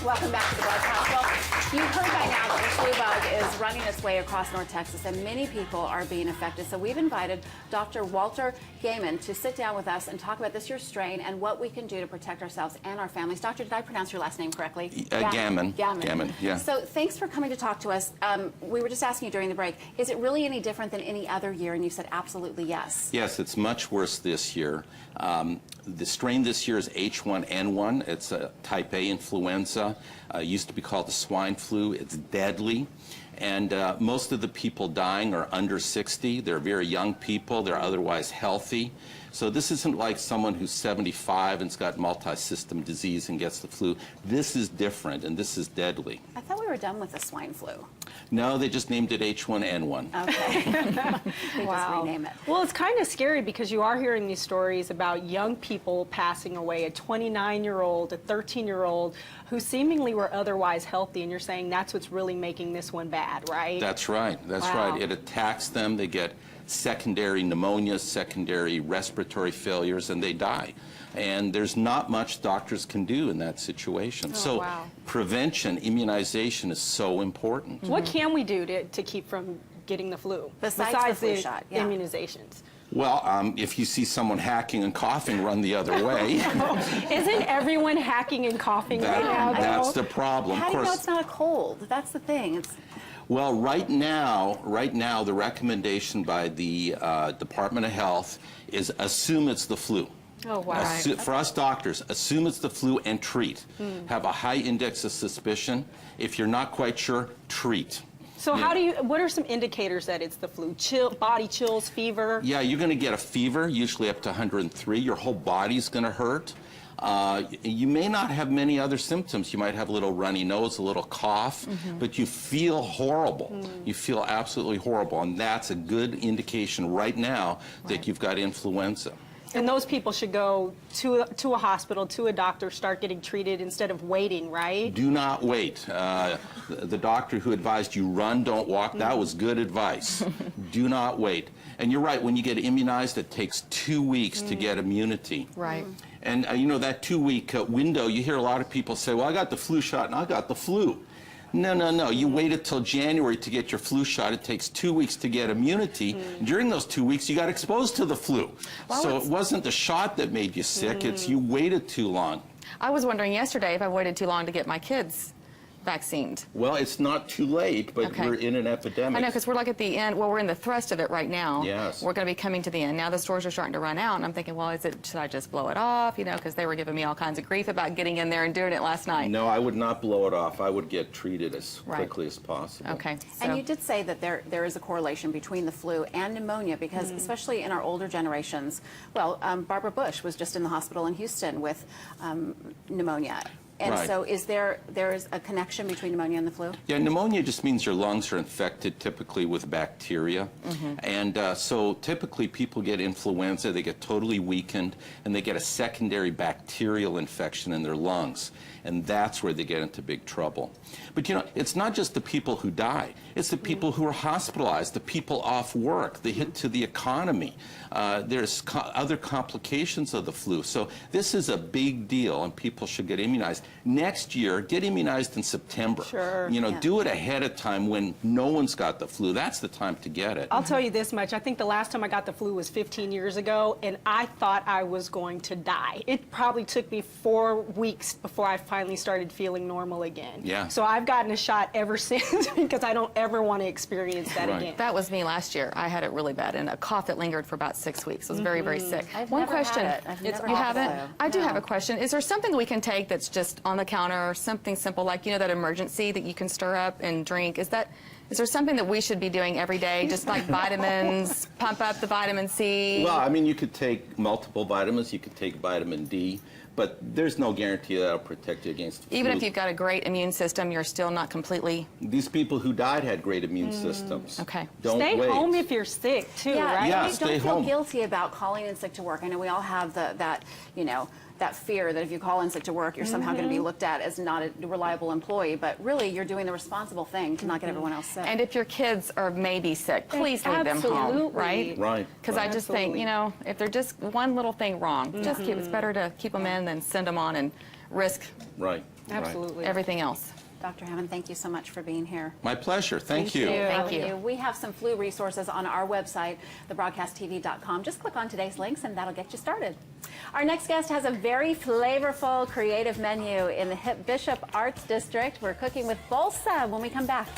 Welcome back to the broadcast. Well, you heard by now that the flu bug is running its way across North Texas, and many people are being affected. So we've invited Dr. Walter Gaman to sit down with us and talk about this year's strain and what we can do to protect ourselves and our families. Doctor, did I pronounce your last name correctly? Gaman. Gaman. Yeah. So thanks for coming to talk to us. We were just asking you during the break, is it really any different than any other year? And you said absolutely yes. Yes, it's much worse this year. The strain this year is H1N1. It's a type A influenza. Used to be called the swine flu. It's deadly. And most of the people dying are under 60. They're very young people. They're otherwise healthy. So this isn't like someone who's 75 and's got multi-system disease and gets the flu. This is different, and this is deadly. I thought we were done with the swine flu. No, they just named it H1N1. Okay. They just rename it. Well, it's kind of scary because you are hearing these stories about young people passing away, a 29-year-old, a 13-year-old, who seemingly were otherwise healthy, and you're saying that's what's really making this one bad, right? That's right. That's right. It attacks them. They get secondary pneumonias, secondary respiratory failures, and they die. And there's not much doctors can do in that situation. So prevention, immunization is so important. What can we do to keep from getting the flu? Besides the flu shot, immunizations? Well, if you see someone hacking and coughing, run the other way. Isn't everyone hacking and coughing right now, though? That's the problem. How do you know it's not a cold? That's the thing. Well, right now, the recommendation by the Department of Health is assume it's the flu. Oh, wow. For us doctors, assume it's the flu and treat. Have a high index of suspicion. If you're not quite sure, treat. So what are some indicators that it's the flu? Body chills, fever? Yeah, you're going to get a fever, usually up to 103. Your whole body's going to hurt. You may not have many other symptoms. You might have a little runny nose, a little cough, but you feel horrible. You feel absolutely horrible, and that's a good indication right now that you've got influenza. And those people should go to a hospital, to a doctor, start getting treated instead of waiting, right? Do not wait. The doctor who advised you run, don't walk, that was good advice. Do not wait. And you're right, when you get immunized, it takes 2 weeks to get immunity. Right. And you know, that 2-week window, you hear a lot of people say, well, I got the flu shot and I got the flu. No, no, no. You waited till January to get your flu shot. It takes 2 weeks to get immunity. During those 2 weeks, you got exposed to the flu. Well, so it wasn't the shot that made you sick. It's you waited too long. I was wondering yesterday if I waited too long to get my kids vaccinated. Well, it's not too late, but we're in an epidemic. I know, because we're like at the end. Well, we're in the thrust of it right now. Yes. We're going to be coming to the end. Now the stores are starting to run out, and I'm thinking, well, should I just blow it off? You know, because they were giving me all kinds of grief about getting in there and doing it last night. No, I would not blow it off. I would get treated as quickly as possible. Okay. So. And you did say that there is a correlation between the flu and pneumonia, because especially in our older generations, well, Barbara Bush was just in the hospital in Houston with pneumonia. And so there is a connection between pneumonia and the flu? Yeah, pneumonia just means your lungs are infected typically with bacteria. And so typically people get influenza, they get totally weakened, and they get a secondary bacterial infection in their lungs. And that's where they get into big trouble. But you know, it's not just the people who die. It's the people who are hospitalized, the people off work, the hit to the economy. There's other complications of the flu. So this is a big deal, and people should get immunized. Next year, get immunized in September. Sure. You know, do it ahead of time when no one's got the flu. That's the time to get it. I'll tell you this much. I think the last time I got the flu was 15 years ago, and I thought I was going to die. It probably took me 4 weeks before I finally started feeling normal again. Yeah. So I've gotten a shot ever since because I don't ever want to experience that again. That was me last year. I had it really bad, and a cough that lingered for about 6 weeks. I was very, very sick. One question. You haven't? I do have a question. Is there something we can take that's just on the counter, something simple, like, you know, that emergency that you can stir up and drink? Is there something that we should be doing every day, just like vitamins, pump up the vitamin C? Well, I mean, you could take multiple vitamins. You could take vitamin D. But there's no guarantee that it'll protect you against the flu. Even if you've got a great immune system, you're still not completely... These people who died had great immune systems. Okay. Don't Stay wait. home if you're sick, too, right? Yeah, Don't feel guilty about calling in sick to work. I know we all have that, you know, that fear that if you call in sick to work, you're somehow going to be looked at as not a reliable employee. But really, you're doing the responsible thing to not get everyone else sick. And if your kids are maybe sick, please leave them home, right? Right. Because I just think, you know, if they're just one little thing wrong, just keep, it's better to keep them in than send them on and risk Right. Absolutely. everything else. Dr. Hammond, thank you so much for being here. My pleasure. Thank you. Thank you. We have some flu resources on our website, thebroadcasttv.com. Just click on today's links and that'll get you started. Our next guest has a very flavorful, creative menu in the hip Bishop Arts District. We're cooking with balsa when we come back.